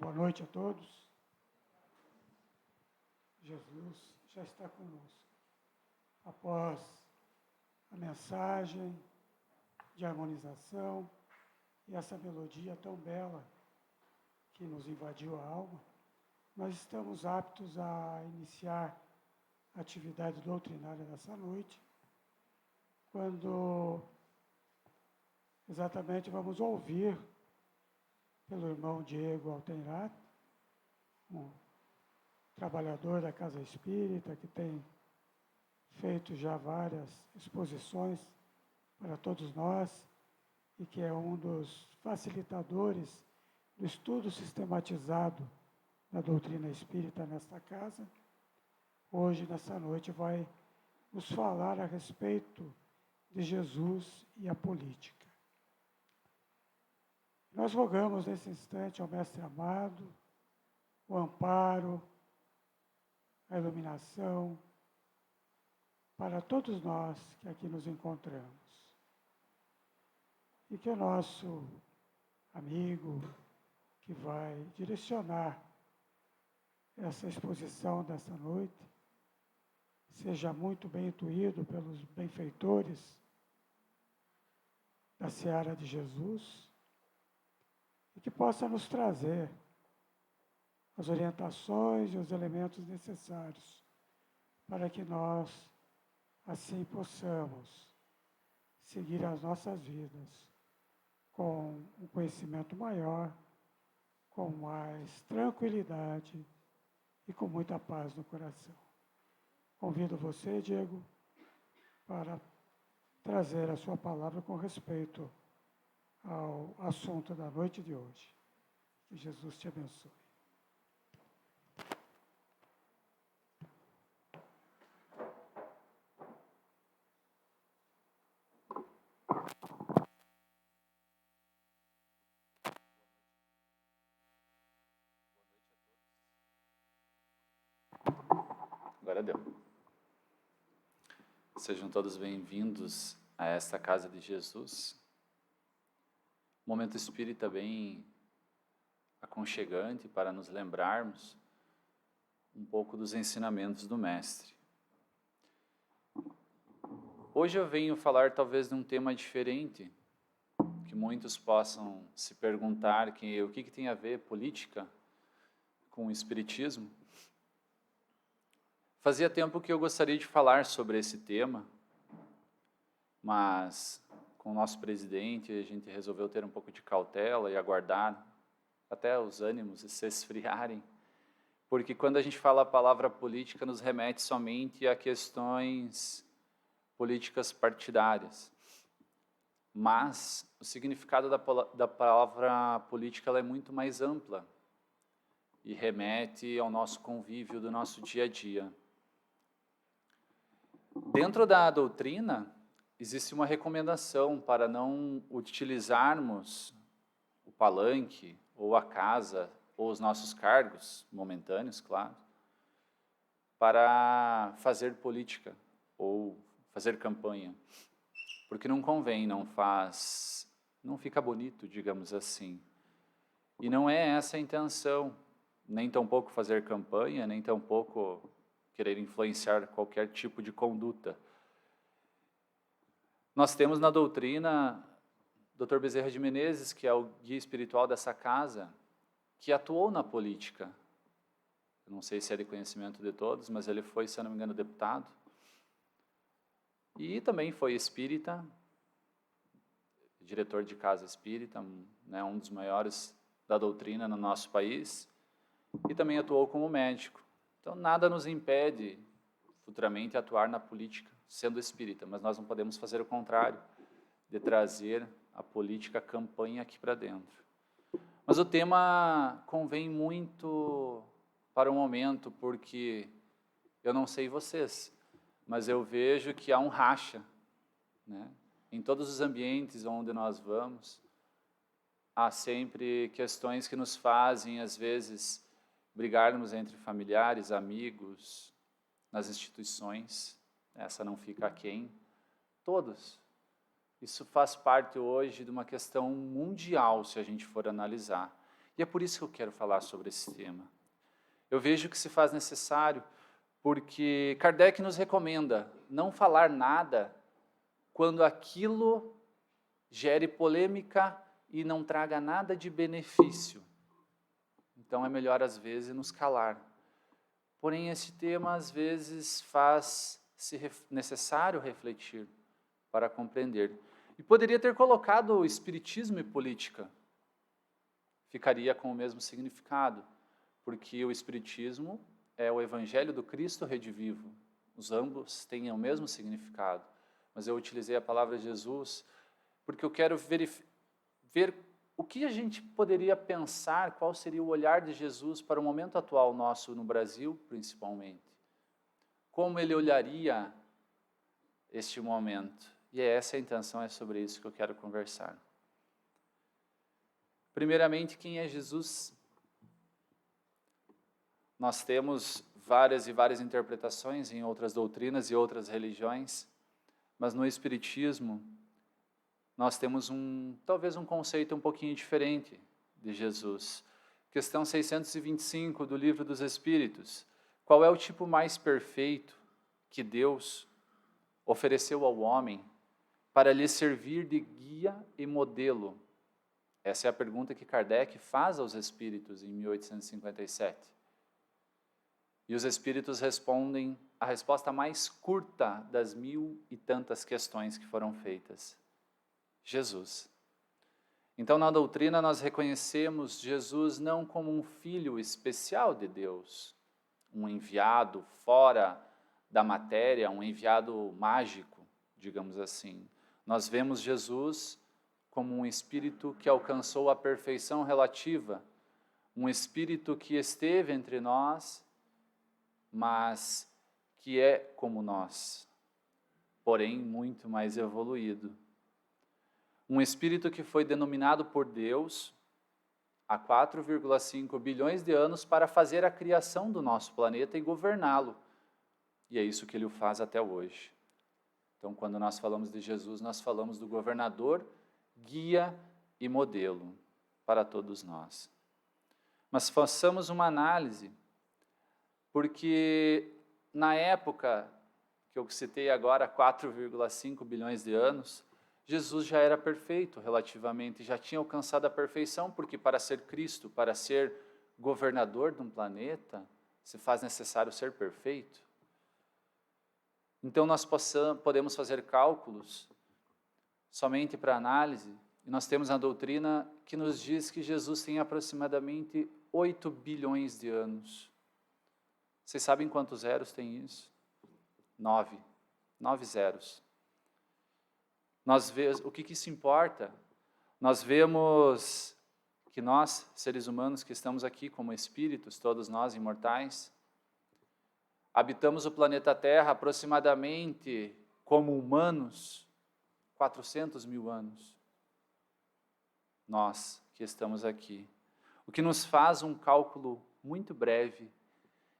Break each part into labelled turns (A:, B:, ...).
A: Boa noite a todos. Jesus já está conosco. Após a mensagem de harmonização e essa melodia tão bela que nos invadiu a alma, nós estamos aptos a iniciar a atividade doutrinária dessa noite, quando exatamente vamos ouvir pelo irmão Diego Altenrath, um trabalhador da Casa Espírita, que tem feito já várias exposições para todos nós e que é um dos facilitadores do estudo sistematizado da doutrina espírita nesta casa. Hoje, nessa noite, vai nos falar a respeito de Jesus e a política. Nós rogamos nesse instante ao Mestre amado o amparo, a iluminação para todos nós que aqui nos encontramos. E que o nosso amigo que vai direcionar essa exposição dessa noite seja muito bem intuído pelos benfeitores da seara de Jesus e que possa nos trazer as orientações e os elementos necessários para que nós assim possamos seguir as nossas vidas com um conhecimento maior, com mais tranquilidade e com muita paz no coração. Convido você, Diego, para trazer a sua palavra com respeito ao assunto da noite de hoje. Que Jesus te abençoe.
B: Agora deu. Sejam todos bem-vindos a esta Casa de Jesus. Momento espírita bem aconchegante para nos lembrarmos um pouco dos ensinamentos do Mestre. Hoje eu venho falar talvez de um tema diferente, que muitos possam se perguntar o que tem a ver política com o Espiritismo. Fazia tempo que eu gostaria de falar sobre esse tema, mas com o nosso presidente a gente resolveu ter um pouco de cautela e aguardar até os ânimos se esfriarem, porque quando a gente fala a palavra política nos remete somente a questões políticas partidárias. Mas o significado da palavra política ela é muito mais ampla e remete ao nosso convívio do nosso dia a dia. Dentro da doutrina, existe uma recomendação para não utilizarmos o palanque, ou a casa, ou os nossos cargos, momentâneos, claro, para fazer política, ou fazer campanha. Porque não convém, não fica bonito, digamos assim. E não é essa a intenção, nem tampouco fazer campanha, nem tampouco querer influenciar qualquer tipo de conduta. Nós temos na doutrina Dr. Bezerra de Menezes, que é o guia espiritual dessa casa, que atuou na política. Eu não sei se é de conhecimento de todos, mas ele foi, se eu não me engano, deputado. E também foi espírita, diretor de casa espírita, né, um dos maiores da doutrina no nosso país, e também atuou como médico. Então, nada nos impede, futuramente, atuar na política, sendo espírita, mas nós não podemos fazer o contrário, de trazer a política, a campanha aqui para dentro. Mas o tema convém muito para o momento, porque eu não sei vocês, mas eu vejo que há um racha, né? Em todos os ambientes onde nós vamos, há sempre questões que nos fazem, às vezes, brigarmos entre familiares, amigos, nas instituições, essa não fica aquém, todos. Isso faz parte hoje de uma questão mundial, se a gente for analisar. E é por isso que eu quero falar sobre esse tema. Eu vejo que se faz necessário porque Kardec nos recomenda não falar nada quando aquilo gere polêmica e não traga nada de benefício. Então é melhor, às vezes, nos calar. Porém, esse tema, às vezes, faz-se necessário refletir para compreender. E poderia ter colocado o espiritismo e política. Ficaria com o mesmo significado, porque o espiritismo é o evangelho do Cristo redivivo. Os ambos têm o mesmo significado. Mas eu utilizei a palavra Jesus porque eu quero ver o que a gente poderia pensar, qual seria o olhar de Jesus para o momento atual nosso no Brasil, principalmente. Como ele olharia este momento. E essa é a intenção, é sobre isso que eu quero conversar. Primeiramente, quem é Jesus? Nós temos várias e várias interpretações em outras doutrinas e outras religiões, mas no Espiritismo nós temos talvez um conceito um pouquinho diferente de Jesus. Questão 625 do Livro dos Espíritos. Qual é o tipo mais perfeito que Deus ofereceu ao homem para lhe servir de guia e modelo? Essa é a pergunta que Kardec faz aos espíritos em 1857. E os espíritos respondem a resposta mais curta das 1000 e tantas questões que foram feitas. Jesus. Então, na doutrina, nós reconhecemos Jesus não como um filho especial de Deus, um enviado fora da matéria, um enviado mágico, digamos assim. Nós vemos Jesus como um espírito que alcançou a perfeição relativa, um espírito que esteve entre nós, mas que é como nós, porém muito mais evoluído. Um espírito que foi denominado por Deus há 4,5 bilhões de anos para fazer a criação do nosso planeta e governá-lo. E é isso que ele o faz até hoje. Então, quando nós falamos de Jesus, nós falamos do governador, guia e modelo para todos nós. Mas façamos uma análise, porque na época que eu citei agora, 4,5 bilhões de anos, Jesus já era perfeito relativamente, já tinha alcançado a perfeição, porque para ser Cristo, para ser governador de um planeta, se faz necessário ser perfeito. Então nós podemos fazer cálculos somente para análise, e nós temos a doutrina que nos diz que Jesus tem aproximadamente 8 bilhões de anos. Vocês sabem quantos zeros tem isso? 9. 9 zeros. O que isso importa? Nós vemos que nós, seres humanos que estamos aqui como espíritos, todos nós imortais, habitamos o planeta Terra aproximadamente como humanos 400 mil anos. Nós que estamos aqui. O que nos faz um cálculo muito breve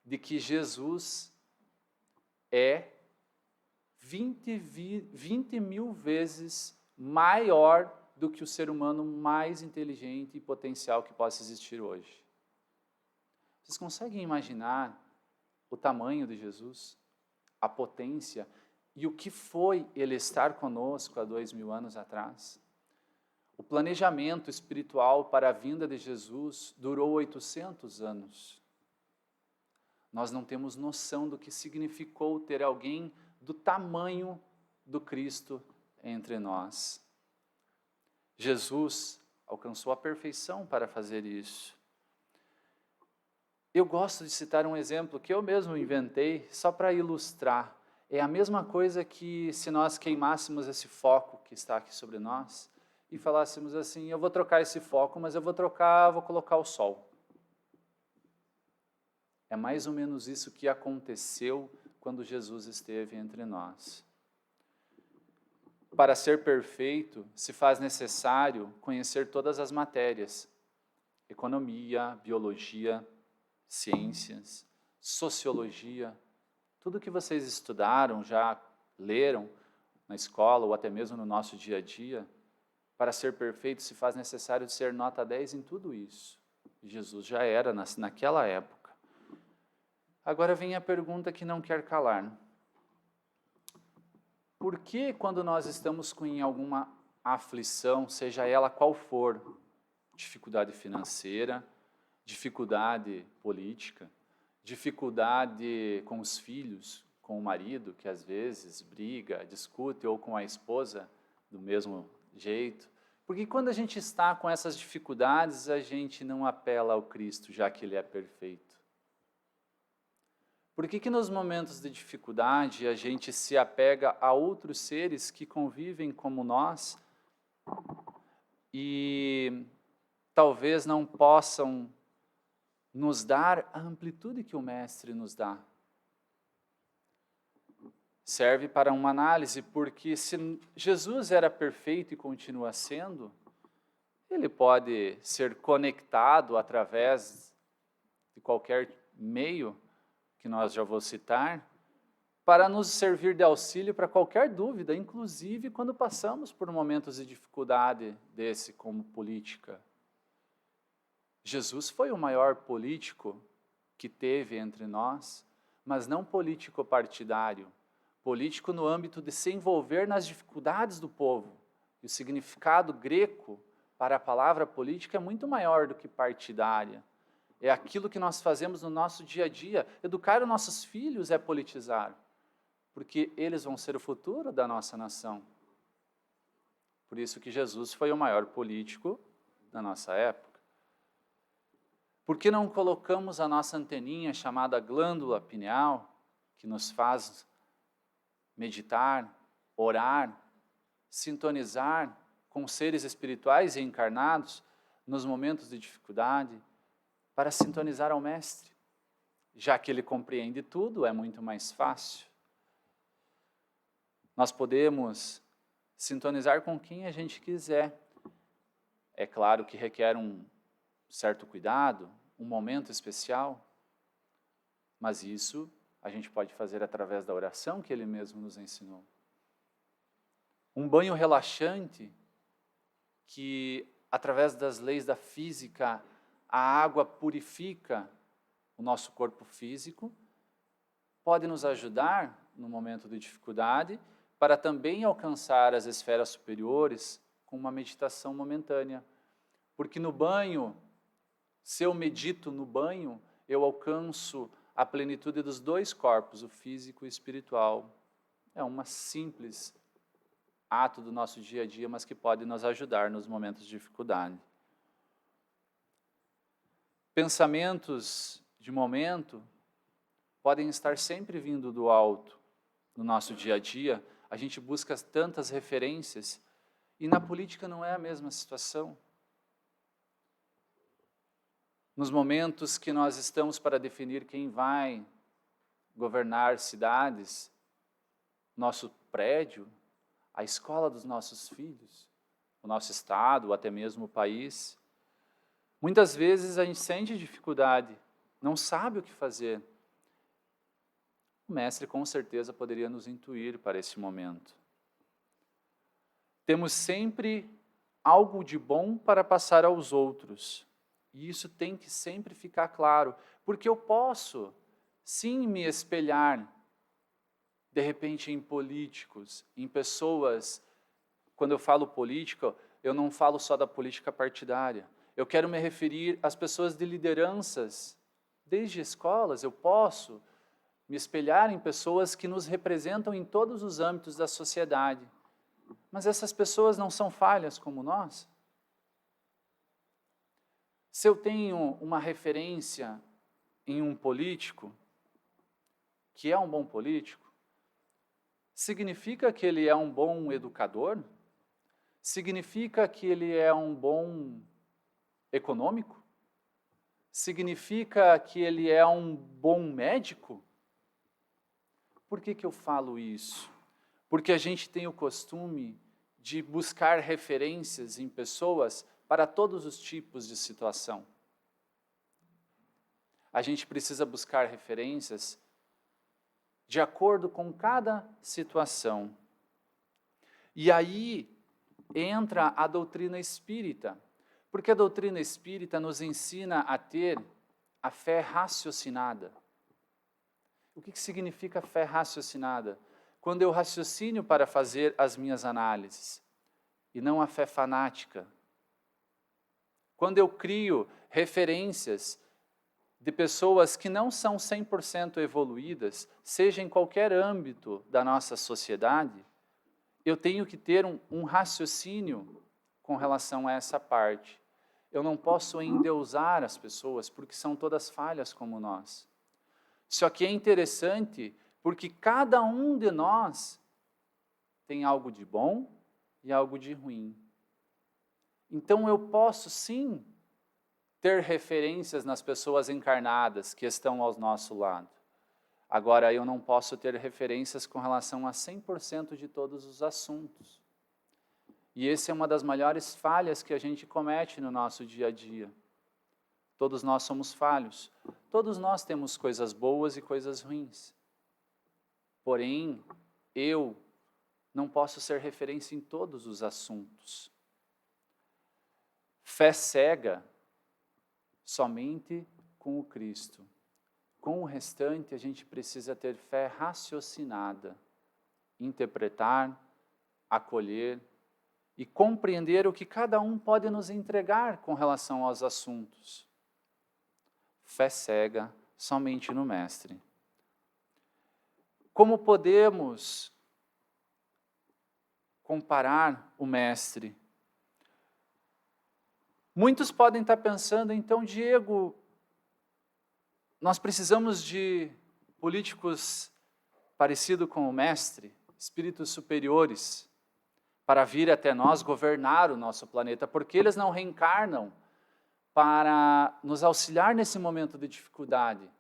B: de que Jesus é 20 mil vezes maior do que o ser humano mais inteligente e potencial que possa existir hoje. Vocês conseguem imaginar o tamanho de Jesus, a potência e o que foi ele estar conosco há 2000 anos atrás? O planejamento espiritual para a vinda de Jesus durou 800 anos. Nós não temos noção do que significou ter alguém do tamanho do Cristo entre nós. Jesus alcançou a perfeição para fazer isso. Eu gosto de citar um exemplo que eu mesmo inventei só para ilustrar. É a mesma coisa que se nós queimássemos esse foco que está aqui sobre nós e falássemos assim, eu vou trocar esse foco, mas vou colocar o sol. É mais ou menos isso que aconteceu quando Jesus esteve entre nós. Para ser perfeito, se faz necessário conhecer todas as matérias: economia, biologia, ciências, sociologia, tudo que vocês estudaram, já leram na escola ou até mesmo no nosso dia a dia. Para ser perfeito, se faz necessário ser nota 10 em tudo isso. Jesus já era naquela época. Agora vem a pergunta que não quer calar. Por que quando nós estamos em alguma aflição, seja ela qual for, dificuldade financeira, dificuldade política, dificuldade com os filhos, com o marido, que às vezes briga, discute, ou com a esposa, do mesmo jeito, porque quando a gente está com essas dificuldades, a gente não apela ao Cristo, já que Ele é perfeito? Por que nos momentos de dificuldade a gente se apega a outros seres que convivem como nós e talvez não possam nos dar a amplitude que o Mestre nos dá? Serve para uma análise, porque se Jesus era perfeito e continua sendo, Ele pode ser conectado através de qualquer meio, que nós já vou citar, para nos servir de auxílio para qualquer dúvida, inclusive quando passamos por momentos de dificuldade desse, como política. Jesus foi o maior político que teve entre nós, mas não político partidário, político no âmbito de se envolver nas dificuldades do povo. E o significado greco para a palavra política é muito maior do que partidária. É aquilo que nós fazemos no nosso dia a dia. Educar os nossos filhos é politizar, porque eles vão ser o futuro da nossa nação. Por isso que Jesus foi o maior político da nossa época. Por que não colocamos a nossa anteninha chamada glândula pineal, que nos faz meditar, orar, sintonizar com seres espirituais e encarnados nos momentos de dificuldade, para sintonizar ao Mestre? Já que Ele compreende tudo, é muito mais fácil. Nós podemos sintonizar com quem a gente quiser. É claro que requer um certo cuidado, um momento especial, mas isso a gente pode fazer através da oração que Ele mesmo nos ensinou. Um banho relaxante que, através das leis da física, a água purifica o nosso corpo físico, pode nos ajudar no momento de dificuldade para também alcançar as esferas superiores com uma meditação momentânea. Porque no banho, se eu medito no banho, eu alcanço a plenitude dos dois corpos, o físico e o espiritual. É uma simples ato do nosso dia a dia, mas que pode nos ajudar nos momentos de dificuldade. Pensamentos de momento podem estar sempre vindo do alto. No nosso dia a dia, a gente busca tantas referências e na política não é a mesma situação. Nos momentos que nós estamos para definir quem vai governar cidades, nosso prédio, a escola dos nossos filhos, o nosso estado, ou até mesmo o país, muitas vezes a gente sente dificuldade, não sabe o que fazer. O Mestre com certeza poderia nos intuir para esse momento. Temos sempre algo de bom para passar aos outros. E isso tem que sempre ficar claro, porque eu posso, sim, me espelhar, de repente, em políticos, em pessoas. Quando eu falo política, eu não falo só da política partidária. Eu quero me referir às pessoas de lideranças. Desde escolas, eu posso me espelhar em pessoas que nos representam em todos os âmbitos da sociedade. Mas essas pessoas não são falhas como nós? Se eu tenho uma referência em um político, que é um bom político, significa que ele é um bom educador? Significa que ele é um bom econômico? Significa que ele é um bom médico? Por que eu falo isso? Porque a gente tem o costume de buscar referências em pessoas para todos os tipos de situação. A gente precisa buscar referências de acordo com cada situação. E aí entra a doutrina espírita, Porque a doutrina espírita nos ensina a ter a fé raciocinada. O que significa fé raciocinada? Quando eu raciocínio para fazer as minhas análises, e não a fé fanática. Quando eu crio referências de pessoas que não são 100% evoluídas, seja em qualquer âmbito da nossa sociedade, eu tenho que ter um raciocínio com relação a essa parte. Eu não posso endeusar as pessoas, porque são todas falhas como nós. Só que é interessante, porque cada um de nós tem algo de bom e algo de ruim. Então eu posso sim ter referências nas pessoas encarnadas que estão ao nosso lado. Agora eu não posso ter referências com relação a 100% de todos os assuntos. E essa é uma das maiores falhas que a gente comete no nosso dia a dia. Todos nós somos falhos. Todos nós temos coisas boas e coisas ruins. Porém, eu não posso ser referência em todos os assuntos. Fé cega somente com o Cristo. Com o restante, a gente precisa ter fé raciocinada, interpretar, acolher e compreender o que cada um pode nos entregar com relação aos assuntos. Fé cega somente no Mestre. Como podemos comparar o Mestre? Muitos podem estar pensando, então, Diego, nós precisamos de políticos parecidos com o Mestre, espíritos superiores, para vir até nós governar o nosso planeta, porque eles não reencarnam para nos auxiliar nesse momento de dificuldade.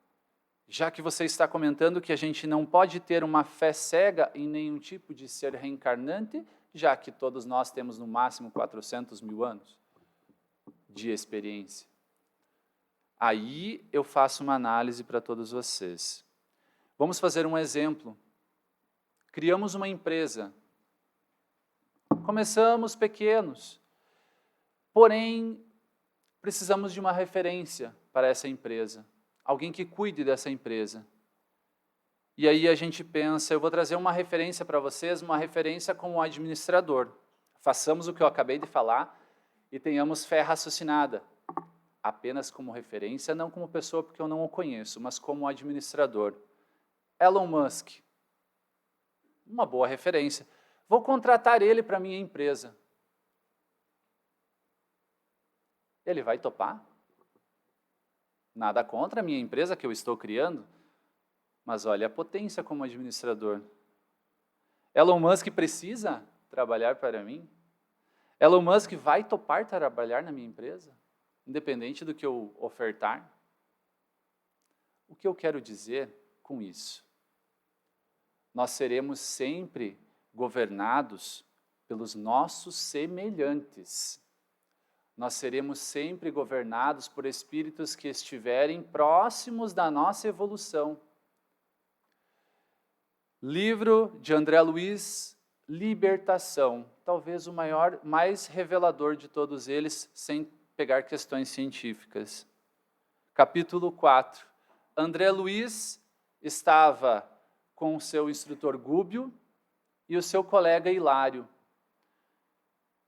B: Já que você está comentando que a gente não pode ter uma fé cega em nenhum tipo de ser reencarnante, já que todos nós temos no máximo 400 mil anos de experiência. Aí eu faço uma análise para todos vocês. Vamos fazer um exemplo. Criamos uma empresa. Começamos pequenos, porém precisamos de uma referência para essa empresa. Alguém que cuide dessa empresa. E aí a gente pensa, eu vou trazer uma referência para vocês, uma referência como administrador. Façamos o que eu acabei de falar e tenhamos fé raciocinada. Apenas como referência, não como pessoa, porque eu não o conheço, mas como administrador. Elon Musk. Uma boa referência. Vou contratar ele para a minha empresa. Ele vai topar? Nada contra a minha empresa que eu estou criando, mas olha a potência como administrador. Elon Musk precisa trabalhar para mim? Elon Musk vai topar trabalhar na minha empresa, independente do que eu ofertar? O que eu quero dizer com isso? Nós seremos sempre governados pelos nossos semelhantes. Nós seremos sempre governados por espíritos que estiverem próximos da nossa evolução. Livro de André Luiz, Libertação. Talvez o mais revelador de todos eles, sem pegar questões científicas. Capítulo 4. André Luiz estava com o seu instrutor Gúbio e o seu colega Hilário.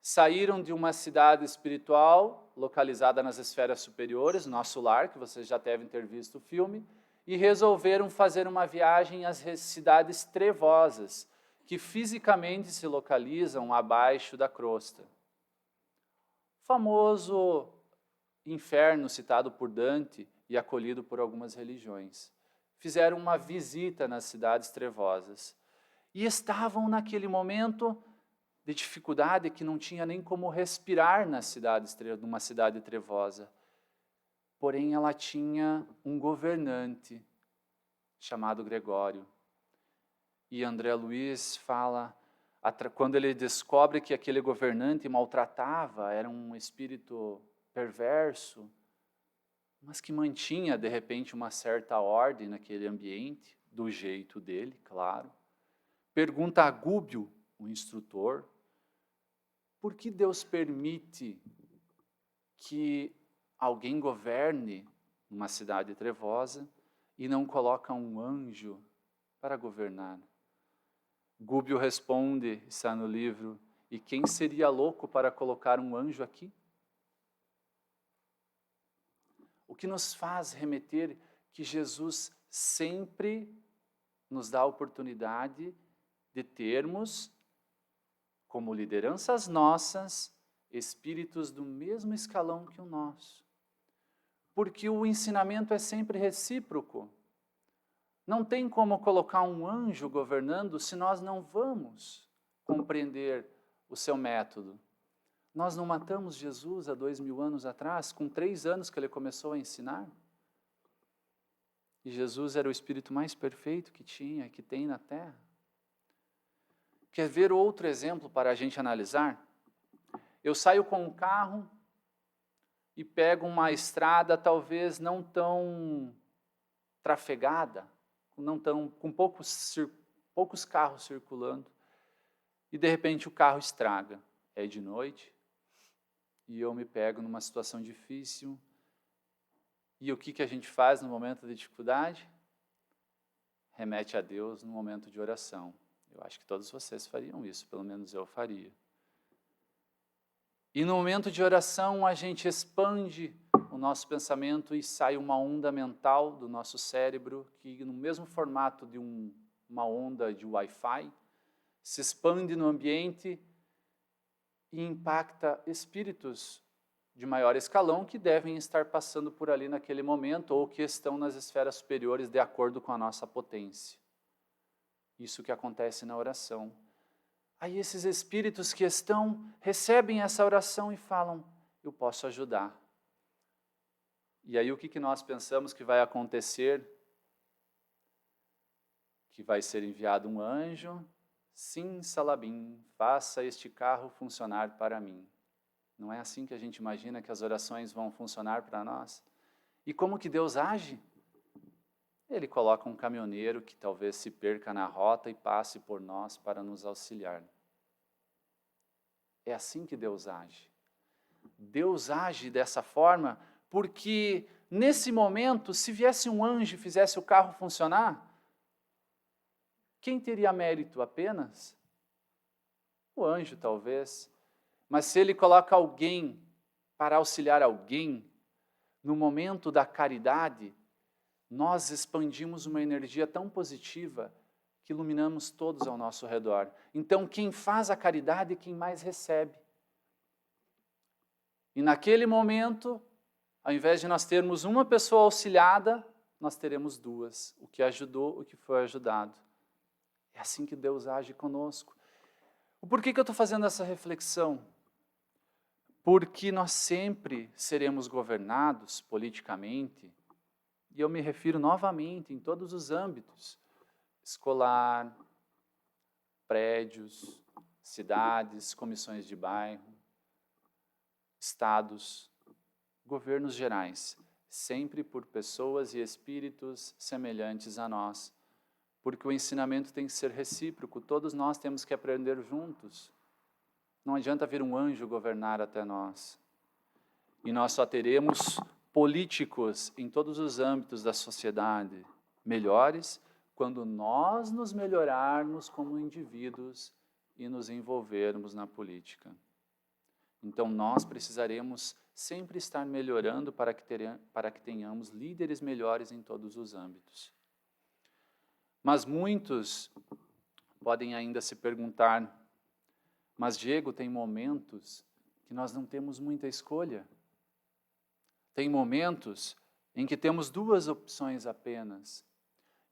B: Saíram de uma cidade espiritual, localizada nas esferas superiores, nosso lar, que vocês já devem ter visto o filme, e resolveram fazer uma viagem às cidades trevosas, que fisicamente se localizam abaixo da crosta. O famoso inferno citado por Dante e acolhido por algumas religiões. Fizeram uma visita nas cidades trevosas e estavam naquele momento de dificuldade que não tinha nem como respirar numa cidade trevosa. Porém, ela tinha um governante chamado Gregório. E André Luiz fala, quando ele descobre que aquele governante maltratava, era um espírito perverso, mas que mantinha, de repente, uma certa ordem naquele ambiente, do jeito dele, claro. Pergunta a Gúbio, o instrutor, por que Deus permite que alguém governe uma cidade trevosa e não coloca um anjo para governar. Gubbio responde, está no livro, e quem seria louco para colocar um anjo aqui? O que nos faz remeter que Jesus sempre nos dá a oportunidade de termos, como lideranças nossas, espíritos do mesmo escalão que o nosso. Porque o ensinamento é sempre recíproco. Não tem como colocar um anjo governando se nós não vamos compreender o seu método. Nós não matamos Jesus há 2000 anos atrás, com 3 anos que ele começou a ensinar? E Jesus era o espírito mais perfeito que tinha, que tem na Terra. Quer ver outro exemplo para a gente analisar? Eu saio com um carro e pego uma estrada talvez não tão trafegada, com poucos carros circulando, e de repente o carro estraga. É de noite e eu me pego numa situação difícil. E o que a gente faz no momento de dificuldade? Remete a Deus no momento de oração. Eu acho que todos vocês fariam isso, pelo menos eu faria. E no momento de oração a gente expande o nosso pensamento e sai uma onda mental do nosso cérebro que no mesmo formato de uma onda de Wi-Fi se expande no ambiente e impacta espíritos de maior escalão que devem estar passando por ali naquele momento ou que estão nas esferas superiores de acordo com a nossa potência. Isso que acontece na oração. Aí esses espíritos que recebem essa oração e falam, eu posso ajudar. E aí o que nós pensamos que vai acontecer? Que vai ser enviado um anjo, sim, Salabim, faça este carro funcionar para mim. Não é assim que a gente imagina que as orações vão funcionar para nós? E como que Deus age? Ele coloca um caminhoneiro que talvez se perca na rota e passe por nós para nos auxiliar. É assim que Deus age. Deus age dessa forma porque, nesse momento, se viesse um anjo e fizesse o carro funcionar, quem teria mérito apenas? O anjo, talvez. Mas se ele coloca alguém para auxiliar alguém, no momento da caridade, nós expandimos uma energia tão positiva que iluminamos todos ao nosso redor. Então, quem faz a caridade é quem mais recebe. E naquele momento, ao invés de nós termos uma pessoa auxiliada, nós teremos 2, o que ajudou, o que foi ajudado. É assim que Deus age conosco. Por que eu estou fazendo essa reflexão? Porque nós sempre seremos governados politicamente, e eu me refiro novamente em todos os âmbitos, escolar, prédios, cidades, comissões de bairro, estados, governos gerais, sempre por pessoas e espíritos semelhantes a nós, porque o ensinamento tem que ser recíproco, todos nós temos que aprender juntos. Não adianta vir um anjo governar até nós. E nós só teremos políticos em todos os âmbitos da sociedade melhores quando nós nos melhorarmos como indivíduos e nos envolvermos na política. Então nós precisaremos sempre estar melhorando para que tenhamos líderes melhores em todos os âmbitos. Mas muitos podem ainda se perguntar, mas Diego, tem momentos que nós não temos muita escolha. Tem momentos em que temos 2 opções apenas.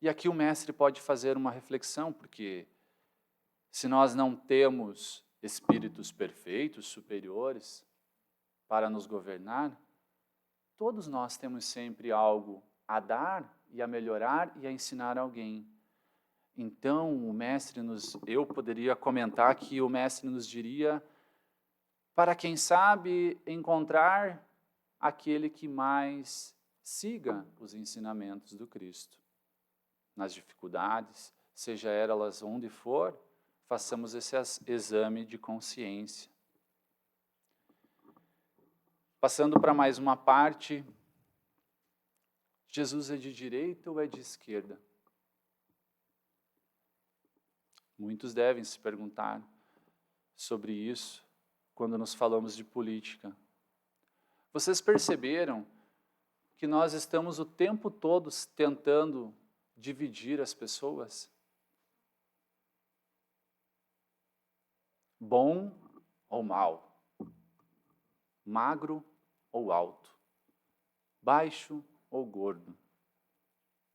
B: E aqui o mestre pode fazer uma reflexão, porque se nós não temos espíritos perfeitos, superiores, para nos governar, todos nós temos sempre algo a dar e a melhorar e a ensinar alguém. Então, eu poderia comentar que o mestre nos diria para quem sabe encontrar aquele que mais siga os ensinamentos do Cristo. Nas dificuldades, seja elas onde for, façamos esse exame de consciência. Passando para mais uma parte, Jesus é de direita ou é de esquerda? Muitos devem se perguntar sobre isso quando nos falamos de política. Vocês perceberam que nós estamos o tempo todo tentando dividir as pessoas? Bom ou mal? Magro ou alto? Baixo ou gordo?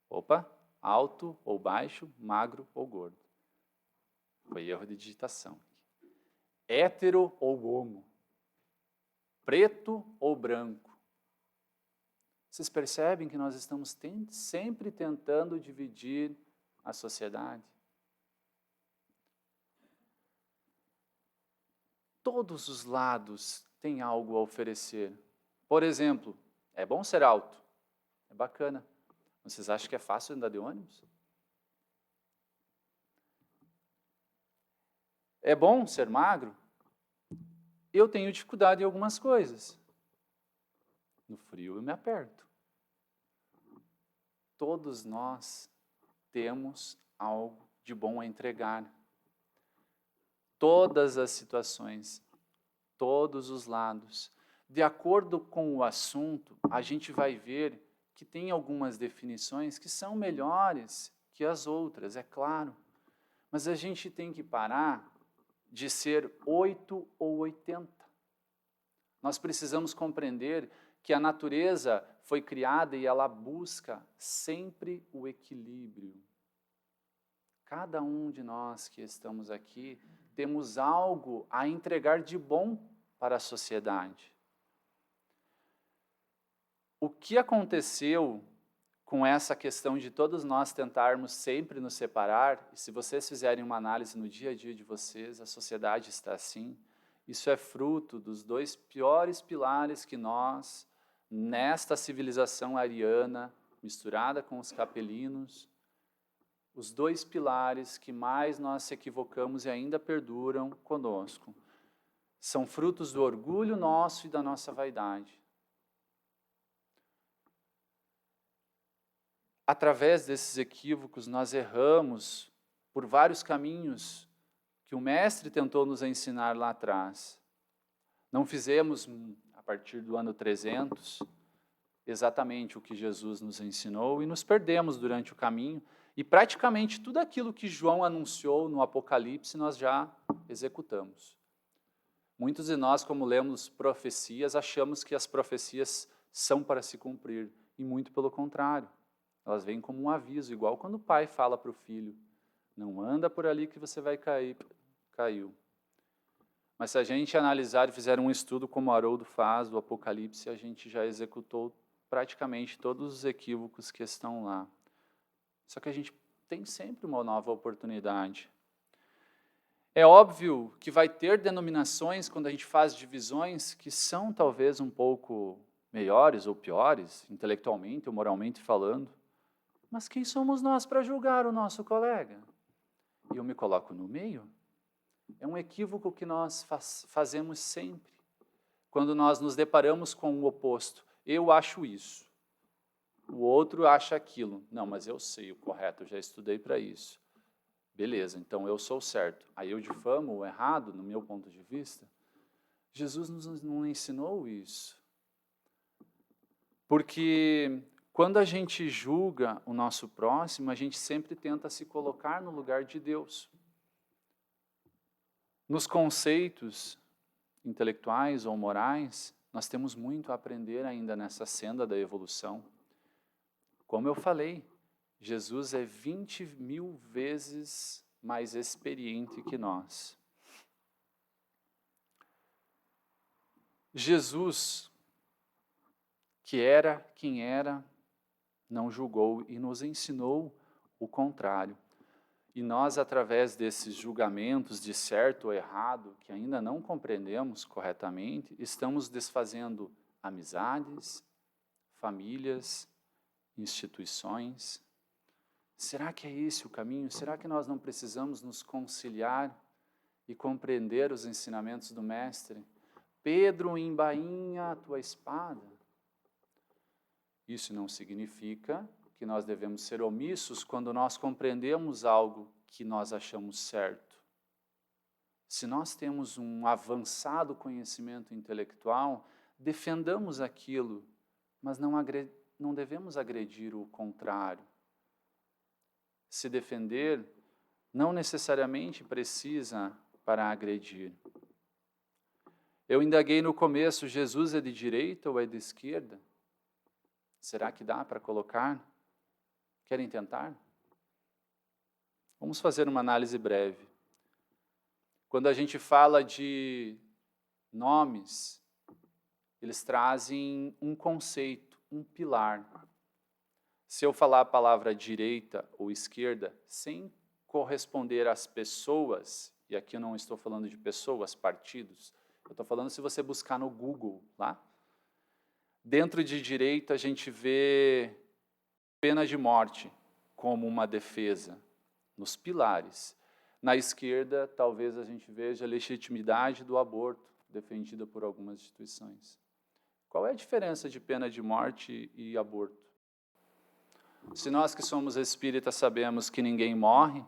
B: Opa, alto ou baixo, magro ou gordo. Foi erro de digitação. Hétero ou homo? Preto ou branco? Vocês percebem que nós estamos sempre tentando dividir a sociedade? Todos os lados têm algo a oferecer. Por exemplo, é bom ser alto? É bacana. Vocês acham que é fácil andar de ônibus? É bom ser magro? Eu tenho dificuldade em algumas coisas. No frio eu me aperto. Todos nós temos algo de bom a entregar. Todas as situações, todos os lados. De acordo com o assunto, a gente vai ver que tem algumas definições que são melhores que as outras, é claro. Mas a gente tem que parar de ser 8 ou 80. Nós precisamos compreender que a natureza foi criada e ela busca sempre o equilíbrio. Cada um de nós que estamos aqui temos algo a entregar de bom para a sociedade. O que aconteceu com essa questão de todos nós tentarmos sempre nos separar, e se vocês fizerem uma análise no dia a dia de vocês, a sociedade está assim, isso é fruto dos dois piores pilares que nós, nesta civilização ariana, misturada com os capelinos, os dois pilares que mais nós se equivocamos e ainda perduram conosco, são frutos do orgulho nosso e da nossa vaidade. Através desses equívocos, nós erramos por vários caminhos que o Mestre tentou nos ensinar lá atrás. Não fizemos, a partir do ano 300, exatamente o que Jesus nos ensinou e nos perdemos durante o caminho. E praticamente tudo aquilo que João anunciou no Apocalipse, nós já executamos. Muitos de nós, como lemos profecias, achamos que as profecias são para se cumprir, e muito pelo contrário. Elas vêm como um aviso, igual quando o pai fala para o filho, não anda por ali que você vai cair. Caiu. Mas se a gente analisar e fizer um estudo como o Haroldo faz do Apocalipse, a gente já executou praticamente todos os equívocos que estão lá. Só que a gente tem sempre uma nova oportunidade. É óbvio que vai ter denominações, quando a gente faz divisões, que são talvez um pouco melhores ou piores, intelectualmente ou moralmente falando. Mas quem somos nós para julgar o nosso colega? E eu me coloco no meio? É um equívoco que nós fazemos sempre. Quando nós nos deparamos com o oposto. Eu acho isso. O outro acha aquilo. Não, mas eu sei o correto, eu já estudei para isso. Beleza, então eu sou certo. Aí eu difamo o errado, no meu ponto de vista? Jesus nos não ensinou isso. Porque quando a gente julga o nosso próximo, a gente sempre tenta se colocar no lugar de Deus. Nos conceitos intelectuais ou morais, nós temos muito a aprender ainda nessa senda da evolução. Como eu falei, Jesus é 20.000 vezes mais experiente que nós. Jesus, que era quem era, não julgou e nos ensinou o contrário. E nós, através desses julgamentos de certo ou errado, que ainda não compreendemos corretamente, estamos desfazendo amizades, famílias, instituições. Será que é esse o caminho? Será que nós não precisamos nos conciliar e compreender os ensinamentos do Mestre Pedro, embainha a tua espada. Isso não significa que nós devemos ser omissos quando nós compreendemos algo que nós achamos certo. Se nós temos um avançado conhecimento intelectual, defendamos aquilo, mas não devemos agredir o contrário. Se defender não necessariamente precisa para agredir. Eu indaguei no começo, Jesus é de direita ou é de esquerda? Será que dá para colocar? Querem tentar? Vamos fazer uma análise breve. Quando a gente fala de nomes, eles trazem um conceito, um pilar. Se eu falar a palavra direita ou esquerda, sem corresponder às pessoas, e aqui eu não estou falando de pessoas, partidos, eu estou falando se você buscar no Google lá, dentro de direita a gente vê pena de morte como uma defesa, nos pilares. Na esquerda, talvez a gente veja a legitimidade do aborto, defendida por algumas instituições. Qual é a diferença de pena de morte e aborto? Se nós que somos espíritas sabemos que ninguém morre,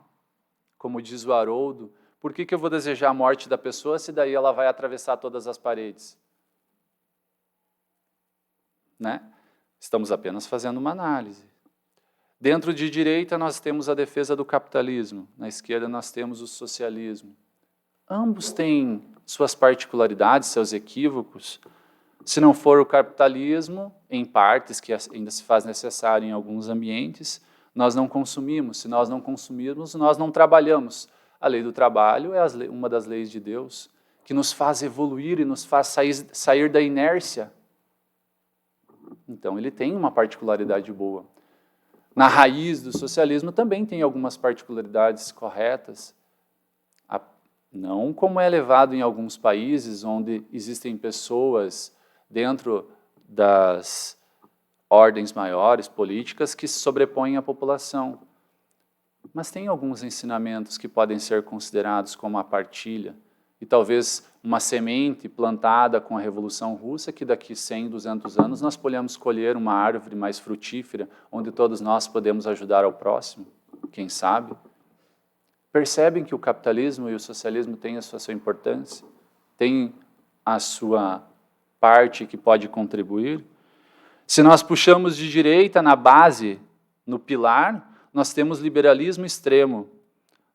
B: como diz o Haroldo, por que eu vou desejar a morte da pessoa se daí ela vai atravessar todas as paredes? Né? Estamos apenas fazendo uma análise. Dentro de direita nós temos a defesa do capitalismo, na esquerda nós temos o socialismo. Ambos têm suas particularidades, seus equívocos. Se não for o capitalismo, em partes que ainda se faz necessário em alguns ambientes, nós não consumimos. Se nós não consumirmos, nós não trabalhamos. A lei do trabalho é uma das leis de Deus, que nos faz evoluir e nos faz sair da inércia. Então, ele tem uma particularidade boa. Na raiz do socialismo também tem algumas particularidades corretas, não como é levado em alguns países onde existem pessoas dentro das ordens maiores, políticas, que se sobrepõem à população. Mas tem alguns ensinamentos que podem ser considerados como a partilha, e talvez uma semente plantada com a Revolução Russa, que daqui 100, 200 anos nós podemos colher uma árvore mais frutífera, onde todos nós podemos ajudar ao próximo, quem sabe? Percebem que o capitalismo e o socialismo têm a sua importância? Têm a sua parte que pode contribuir? Se nós puxamos de direita na base, no pilar, nós temos liberalismo extremo.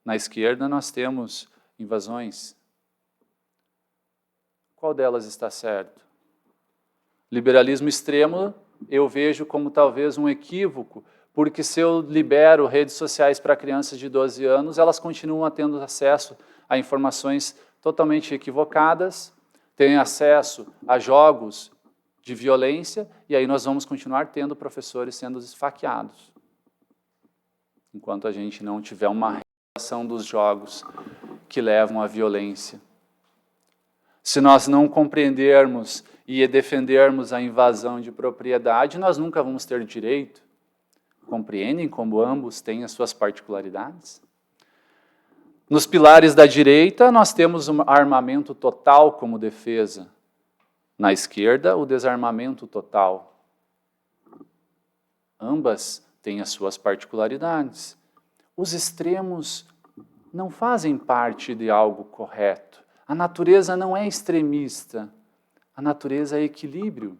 B: Na esquerda nós temos invasões. Qual delas está certo? Liberalismo extremo eu vejo como talvez um equívoco, porque se eu libero redes sociais para crianças de 12 anos, elas continuam tendo acesso a informações totalmente equivocadas, têm acesso a jogos de violência, e aí nós vamos continuar tendo professores sendo esfaqueados. Enquanto a gente não tiver uma regulação dos jogos que levam à violência. Se nós não compreendermos e defendermos a invasão de propriedade, nós nunca vamos ter direito. Compreendem como ambos têm as suas particularidades? Nos pilares da direita, nós temos um armamento total como defesa. Na esquerda, o desarmamento total. Ambas têm as suas particularidades. Os extremos não fazem parte de algo correto. A natureza não é extremista, a natureza é equilíbrio.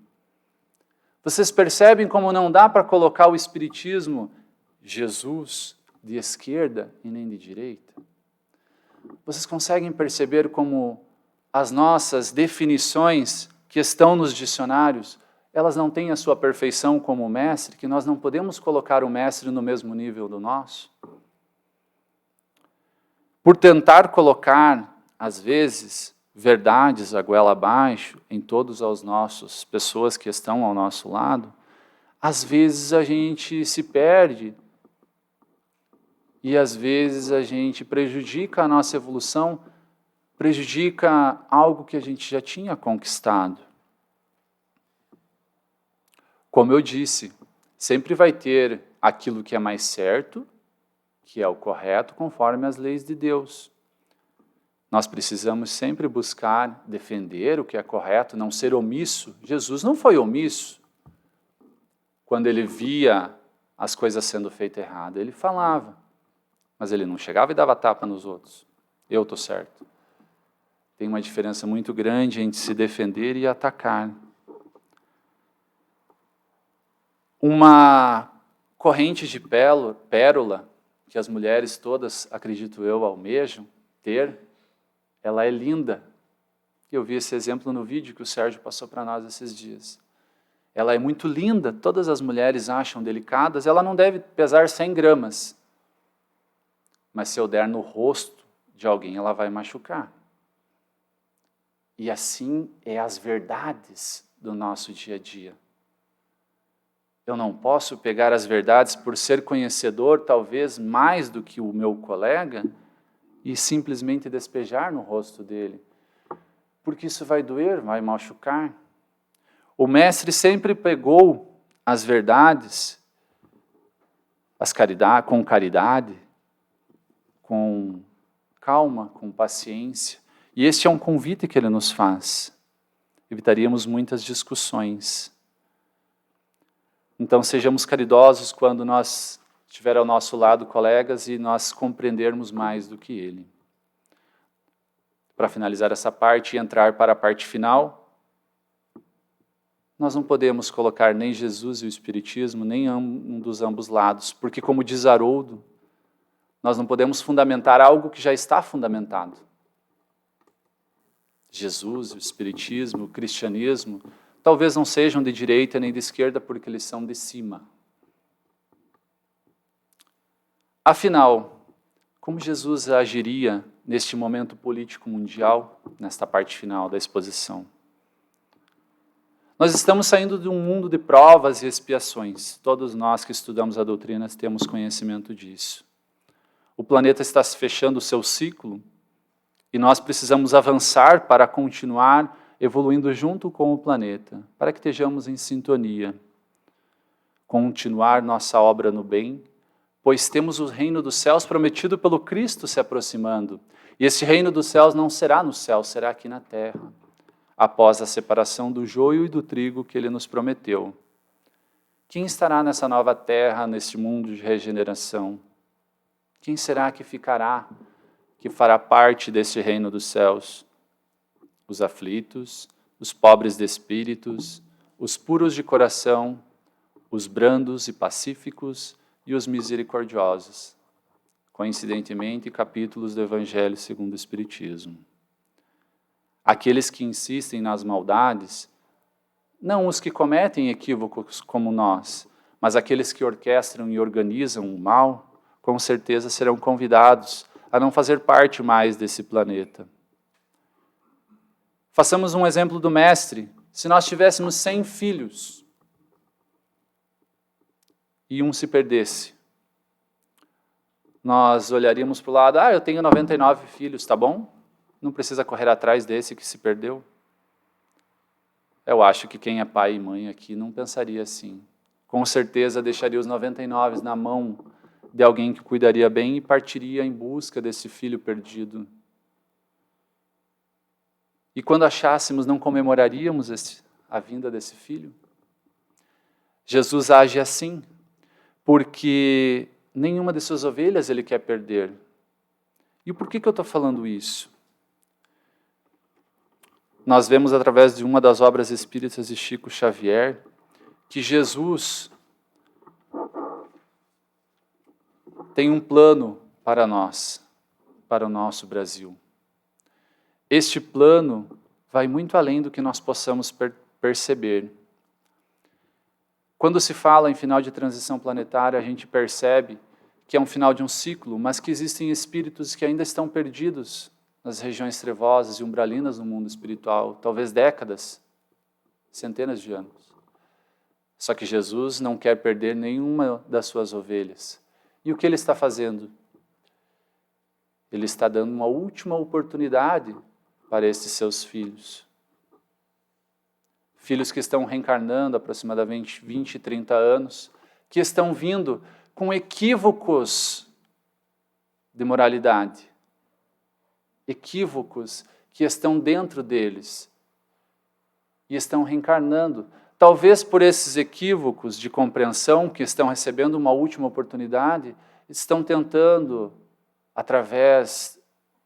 B: Vocês percebem como não dá para colocar o Espiritismo, Jesus, de esquerda e nem de direita? Vocês conseguem perceber como as nossas definições que estão nos dicionários, elas não têm a sua perfeição como o mestre, que nós não podemos colocar o mestre no mesmo nível do nosso? Por tentar colocar às vezes, verdades a goela abaixo em todas as nossas pessoas que estão ao nosso lado, às vezes a gente se perde e às vezes a gente prejudica a nossa evolução, prejudica algo que a gente já tinha conquistado. Como eu disse, sempre vai ter aquilo que é mais certo, que é o correto, conforme as leis de Deus. Nós precisamos sempre buscar defender o que é correto, não ser omisso. Jesus não foi omisso quando ele via as coisas sendo feitas erradas. Ele falava, mas ele não chegava e dava tapa nos outros. Eu estou certo. Tem uma diferença muito grande entre se defender e atacar. Uma corrente de pérola, que as mulheres todas, acredito eu, almejam ter, ela é linda. Eu vi esse exemplo no vídeo que o Sérgio passou para nós esses dias. Ela é muito linda, todas as mulheres acham delicadas, ela não deve pesar 100 gramas. Mas se eu der no rosto de alguém, ela vai machucar. E assim é as verdades do nosso dia a dia. Eu não posso pegar as verdades por ser conhecedor, talvez mais do que o meu colega, e simplesmente despejar no rosto dele. Porque isso vai doer, vai machucar. O mestre sempre pegou as verdades, com caridade, com calma, com paciência. E este é um convite que ele nos faz. Evitaríamos muitas discussões. Então, sejamos caridosos quando nós tiver ao nosso lado colegas e nós compreendermos mais do que ele. Para finalizar essa parte e entrar para a parte final, nós não podemos colocar nem Jesus e o Espiritismo, nem um dos ambos lados, porque, como diz Haroldo, nós não podemos fundamentar algo que já está fundamentado. Jesus, o Espiritismo, o Cristianismo, talvez não sejam de direita nem de esquerda, porque eles são de cima. Afinal, como Jesus agiria neste momento político mundial, nesta parte final da exposição? Nós estamos saindo de um mundo de provas e expiações. Todos nós que estudamos a doutrina temos conhecimento disso. O planeta está se fechando o seu ciclo e nós precisamos avançar para continuar evoluindo junto com o planeta, para que estejamos em sintonia. Continuar nossa obra no bem, pois temos o reino dos céus prometido pelo Cristo se aproximando. E esse reino dos céus não será no céu, será aqui na terra, após a separação do joio e do trigo que ele nos prometeu. Quem estará nessa nova terra, neste mundo de regeneração? Quem será que ficará, que fará parte deste reino dos céus? Os aflitos, os pobres de espíritos, os puros de coração, os brandos e pacíficos e os misericordiosos. Coincidentemente, capítulos do Evangelho segundo o Espiritismo. Aqueles que insistem nas maldades, não os que cometem equívocos como nós, mas aqueles que orquestram e organizam o mal, com certeza serão convidados a não fazer parte mais desse planeta. Façamos um exemplo do mestre. Se nós tivéssemos 100 filhos e um se perdesse, nós olharíamos para o lado, eu tenho 99 filhos, tá bom? Não precisa correr atrás desse que se perdeu. Eu acho que quem é pai e mãe aqui não pensaria assim. Com certeza deixaria os 99 na mão de alguém que cuidaria bem e partiria em busca desse filho perdido. E quando achássemos, não comemoraríamos a vinda desse filho? Jesus age assim, porque nenhuma de suas ovelhas ele quer perder. E por que eu estou falando isso? Nós vemos através de uma das obras espíritas de Chico Xavier, que Jesus tem um plano para nós, para o nosso Brasil. Este plano vai muito além do que nós possamos perceber. Quando se fala em final de transição planetária, a gente percebe que é um final de um ciclo, mas que existem espíritos que ainda estão perdidos nas regiões trevosas e umbralinas no mundo espiritual, talvez décadas, centenas de anos. Só que Jesus não quer perder nenhuma das suas ovelhas. E o que ele está fazendo? Ele está dando uma última oportunidade para esses seus filhos. Filhos que estão reencarnando aproximadamente 20, 30 anos, que estão vindo com equívocos de moralidade. equívocos que estão dentro deles e estão reencarnando. Talvez por esses equívocos de compreensão que estão recebendo uma última oportunidade, estão tentando, através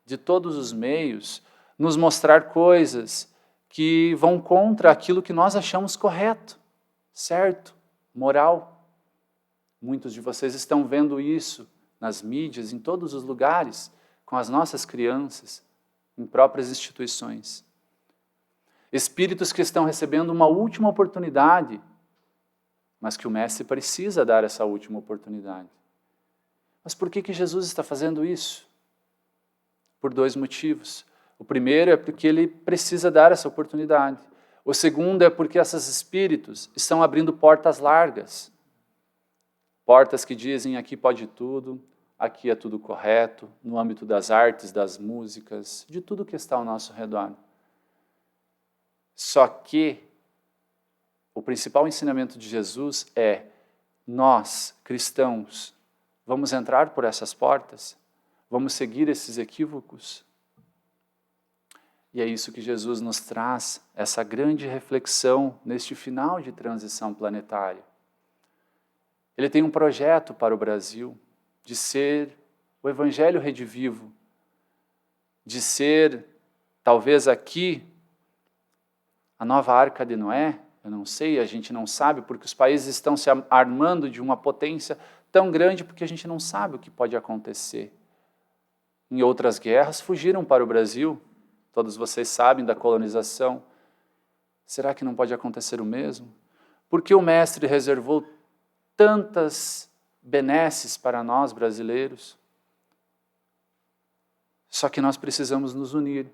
B: de todos os meios, nos mostrar coisas que vão contra aquilo que nós achamos correto, certo, moral. Muitos de vocês estão vendo isso nas mídias, em todos os lugares, com as nossas crianças, em próprias instituições. Espíritos que estão recebendo uma última oportunidade, mas que o Mestre precisa dar essa última oportunidade. Mas por que Jesus está fazendo isso? Por 2 motivos. O primeiro é porque ele precisa dar essa oportunidade. O segundo é porque esses espíritos estão abrindo portas largas. Portas que dizem, aqui pode tudo, aqui é tudo correto, no âmbito das artes, das músicas, de tudo que está ao nosso redor. Só que o principal ensinamento de Jesus é, nós, cristãos, vamos entrar por essas portas? Vamos seguir esses equívocos? E é isso que Jesus nos traz, essa grande reflexão neste final de transição planetária. Ele tem um projeto para o Brasil de ser o Evangelho redivivo, de ser, talvez aqui, a nova Arca de Noé. Eu não sei, a gente não sabe, porque os países estão se armando de uma potência tão grande, porque a gente não sabe o que pode acontecer. Em outras guerras, fugiram para o Brasil. Todos vocês sabem da colonização. Será que não pode acontecer o mesmo? Por que o Mestre reservou tantas benesses para nós brasileiros? Só que nós precisamos nos unir.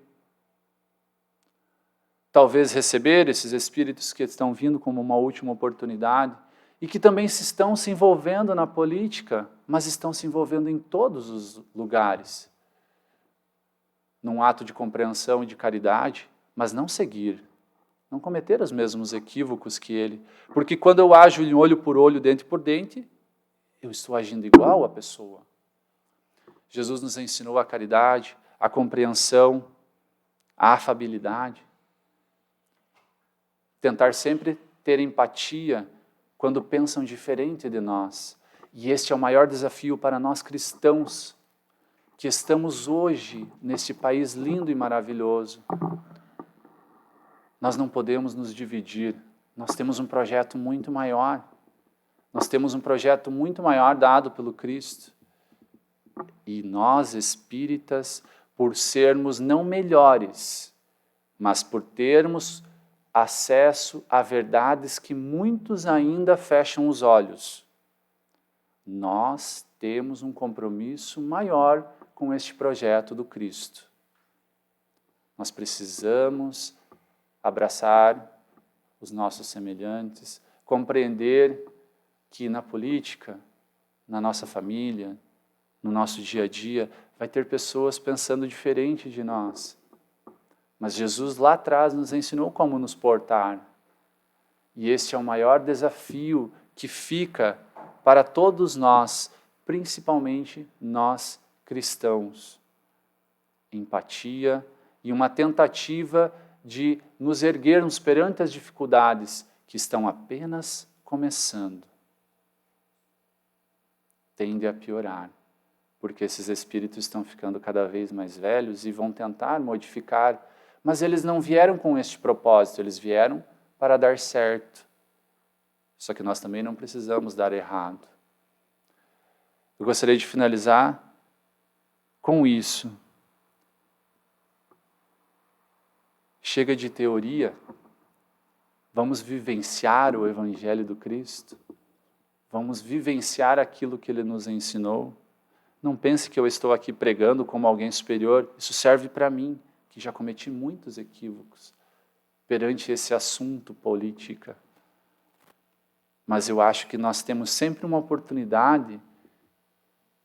B: Talvez receber esses espíritos que estão vindo como uma última oportunidade e que também estão se envolvendo na política, mas estão se envolvendo em todos os lugares. Num ato de compreensão e de caridade, mas não seguir, não cometer os mesmos equívocos que ele. Porque quando eu ajo em olho por olho, dente por dente, eu estou agindo igual à pessoa. Jesus nos ensinou a caridade, a compreensão, a afabilidade. Tentar sempre ter empatia quando pensam diferente de nós. E este é o maior desafio para nós cristãos, que estamos hoje neste país lindo e maravilhoso. Nós não podemos nos dividir. Nós temos um projeto muito maior. Nós temos um projeto muito maior dado pelo Cristo. E nós, espíritas, por sermos não melhores, mas por termos acesso a verdades que muitos ainda fecham os olhos, nós temos um compromisso maior com este projeto do Cristo. Nós precisamos abraçar os nossos semelhantes, compreender que na política, na nossa família, no nosso dia a dia, vai ter pessoas pensando diferente de nós. Mas Jesus lá atrás nos ensinou como nos portar. E este é o maior desafio que fica para todos nós, principalmente nós cristãos. Empatia e uma tentativa de nos erguermos perante as dificuldades que estão apenas começando. Tende a piorar, porque esses espíritos estão ficando cada vez mais velhos e vão tentar modificar, mas eles não vieram com este propósito, eles vieram para dar certo. Só que nós também não precisamos dar errado. Eu gostaria de finalizar com isso. Chega de teoria, vamos vivenciar o Evangelho do Cristo, vamos vivenciar aquilo que Ele nos ensinou. Não pense que eu estou aqui pregando como alguém superior, isso serve para mim, que já cometi muitos equívocos perante esse assunto política. Mas eu acho que nós temos sempre uma oportunidade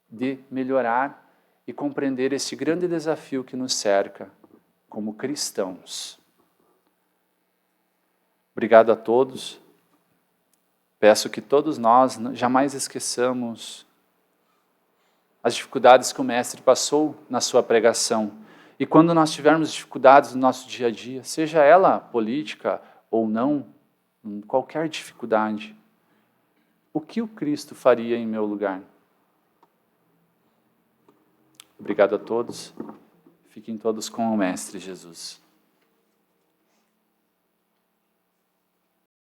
B: de melhorar e compreender esse grande desafio que nos cerca como cristãos. Obrigado a todos. Peço que todos nós jamais esqueçamos as dificuldades que o Mestre passou na sua pregação E quando nós tivermos dificuldades no nosso dia a dia, seja ela política ou não, qualquer dificuldade, o que o Cristo faria em meu lugar? Obrigado a todos. Fiquem todos com o Mestre Jesus.